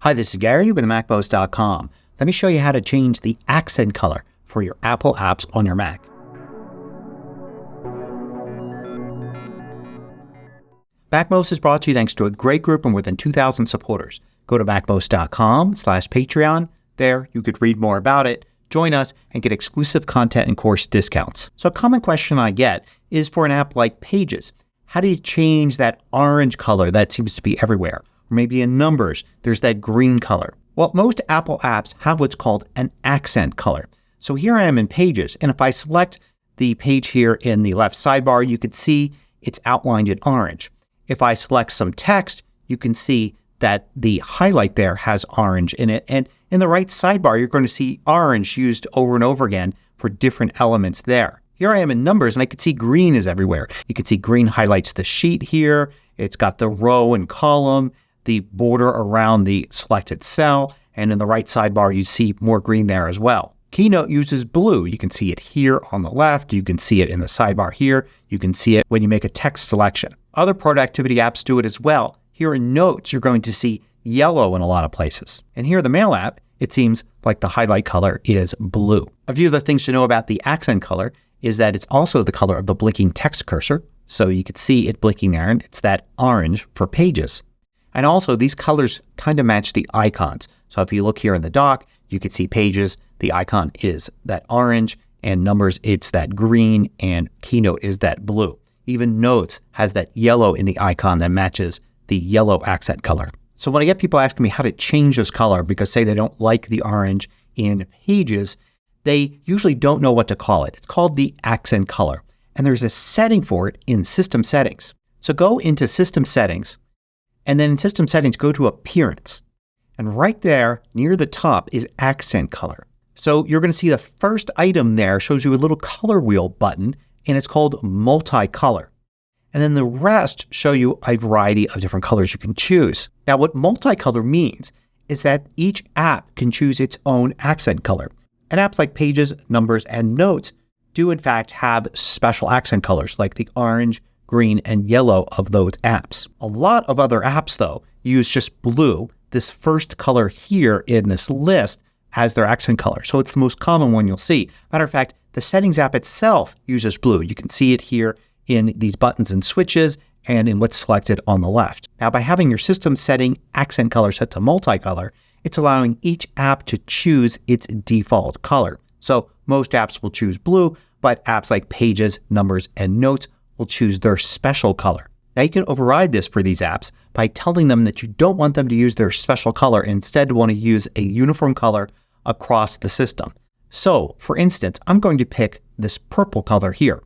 Hi, this is Gary with MACMOST.com. Let me show you how to change the accent color for your Apple apps on your Mac. MACMOST is brought to you thanks to a great group of more than 2,000 supporters. Go to MACMOST.com/Patreon. There, you could read more about it, join us, and get exclusive content and course discounts. So a common question I get is for an app like Pages. How do you change that orange color that seems to be everywhere? Or maybe in Numbers, there's that green color. Well, most Apple apps have what's called an accent color. So here I am in Pages, and if I select the page here in the left sidebar, you can see it's outlined in orange. If I select some text, you can see that the highlight there has orange in it. And in the right sidebar, you're going to see orange used over and over again for different elements there. Here I am in Numbers, and I can see green is everywhere. You can see green highlights the sheet here. It's got the row and column, the border around the selected cell, and in the right sidebar, you see more green there as well. Keynote uses blue. You can see it here on the left. You can see it in the sidebar here. You can see it when you make a text selection. Other productivity apps do it as well. Here in Notes, you're going to see yellow in a lot of places. And here in the Mail app, it seems like the highlight color is blue. A few of the things to know about the accent color is that it's also the color of the blinking text cursor. So you can see it blinking there, and it's that orange for Pages. And also, these colors kind of match the icons. So if you look here in the dock, you can see Pages, the icon is that orange, and Numbers, it's that green, and Keynote is that blue. Even Notes has that yellow in the icon that matches the yellow accent color. So when I get people asking me how to change this color because say they don't like the orange in Pages, they usually don't know what to call it. It's called the accent color. And there's a setting for it in System Settings. So go into System Settings, and then in System Settings, go to Appearance. And right there, near the top, is Accent Color. So you're going to see the first item there shows you a little color wheel button, and it's called Multicolor. And then the rest show you a variety of different colors you can choose. Now, what multicolor means is that each app can choose its own accent color. And apps like Pages, Numbers, and Notes do in fact have special accent colors like the orange, green, and yellow of those apps. A lot of other apps, though, use just blue, this first color here in this list, as their accent color. So it's the most common one you'll see. Matter of fact, the Settings app itself uses blue. You can see it here in these buttons and switches and in what's selected on the left. Now, by having your system setting accent color set to multicolor, it's allowing each app to choose its default color. So most apps will choose blue, but apps like Pages, Numbers, and Notes will choose their special color. Now you can override this for these apps by telling them that you don't want them to use their special color and instead want to use a uniform color across the system. So for instance, I'm going to pick this purple color here.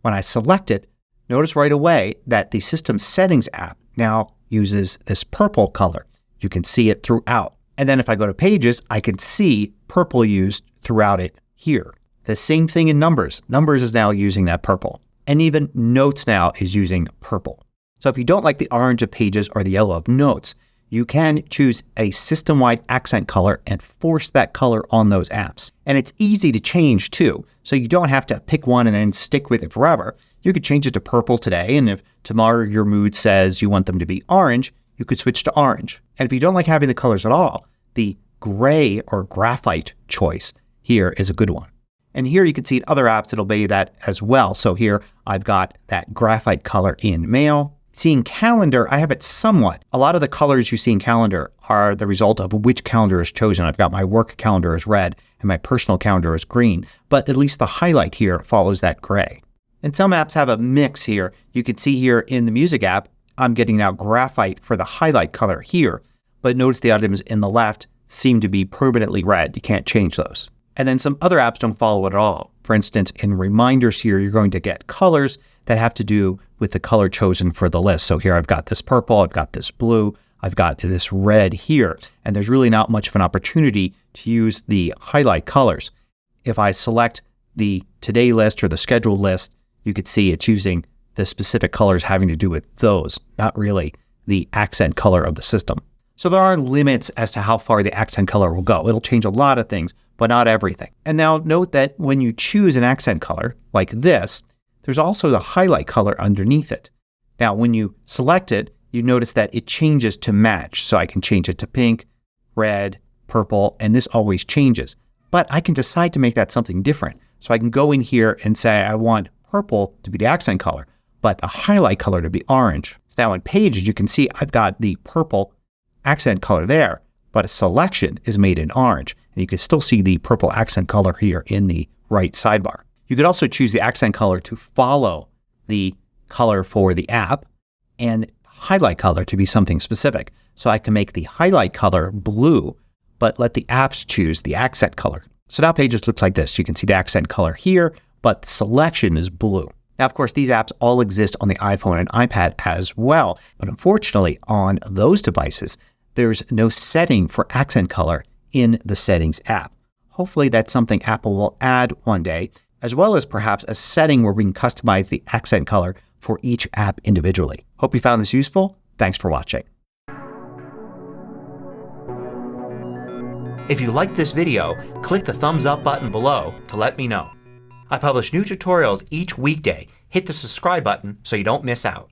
When I select it, notice right away that the System Settings app now uses this purple color. You can see it throughout. And then if I go to Pages, I can see purple used throughout it here. The same thing in Numbers. Numbers is now using that purple. And even Notes now is using purple. So if you don't like the orange of Pages or the yellow of Notes, you can choose a system-wide accent color and force that color on those apps. And it's easy to change too. So you don't have to pick one and then stick with it forever. You could change it to purple today, and if tomorrow your mood says you want them to be orange, you could switch to orange. And if you don't like having the colors at all, the gray or graphite choice here is a good one. And here you can see in other apps it'll be that as well. So here I've got that graphite color in Mail. See in Calendar, I have it somewhat. A lot of the colors you see in Calendar are the result of which calendar is chosen. I've got my work calendar as red and my personal calendar is green. But at least the highlight here follows that gray. And some apps have a mix here. You can see here in the Music app, I'm getting now graphite for the highlight color here. But notice the items in the left seem to be permanently red. You can't change those. And then some other apps don't follow it at all. For instance, in Reminders here, you're going to get colors that have to do with the color chosen for the list. So here I've got this purple, I've got this blue, I've got this red here. And there's really not much of an opportunity to use the highlight colors. If I select the Today list or the Scheduled list, you could see it's using the specific colors having to do with those, not really the accent color of the system. So there are limits as to how far the accent color will go. It'll change a lot of things, but not everything. And now note that when you choose an accent color like this, there's also the highlight color underneath it. Now when you select it, you notice that it changes to match. So I can change it to pink, red, purple, and this always changes. But I can decide to make that something different. So I can go in here and say I want purple to be the accent color, but the highlight color to be orange. So now in Pages, you can see I've got the purple accent color there, but a selection is made in orange. And you can still see the purple accent color here in the right sidebar. You could also choose the accent color to follow the color for the app and highlight color to be something specific. So I can make the highlight color blue, but let the apps choose the accent color. So now Pages looks like this. You can see the accent color here, but the selection is blue. Now, of course, these apps all exist on the iPhone and iPad as well. But unfortunately, on those devices, there's no setting for accent color in the Settings app. Hopefully that's something Apple will add one day, as well as perhaps a setting where we can customize the accent color for each app individually. Hope you found this useful. Thanks for watching. If you liked this video, click the thumbs up button below to let me know. I publish new tutorials each weekday. Hit the subscribe button so you don't miss out.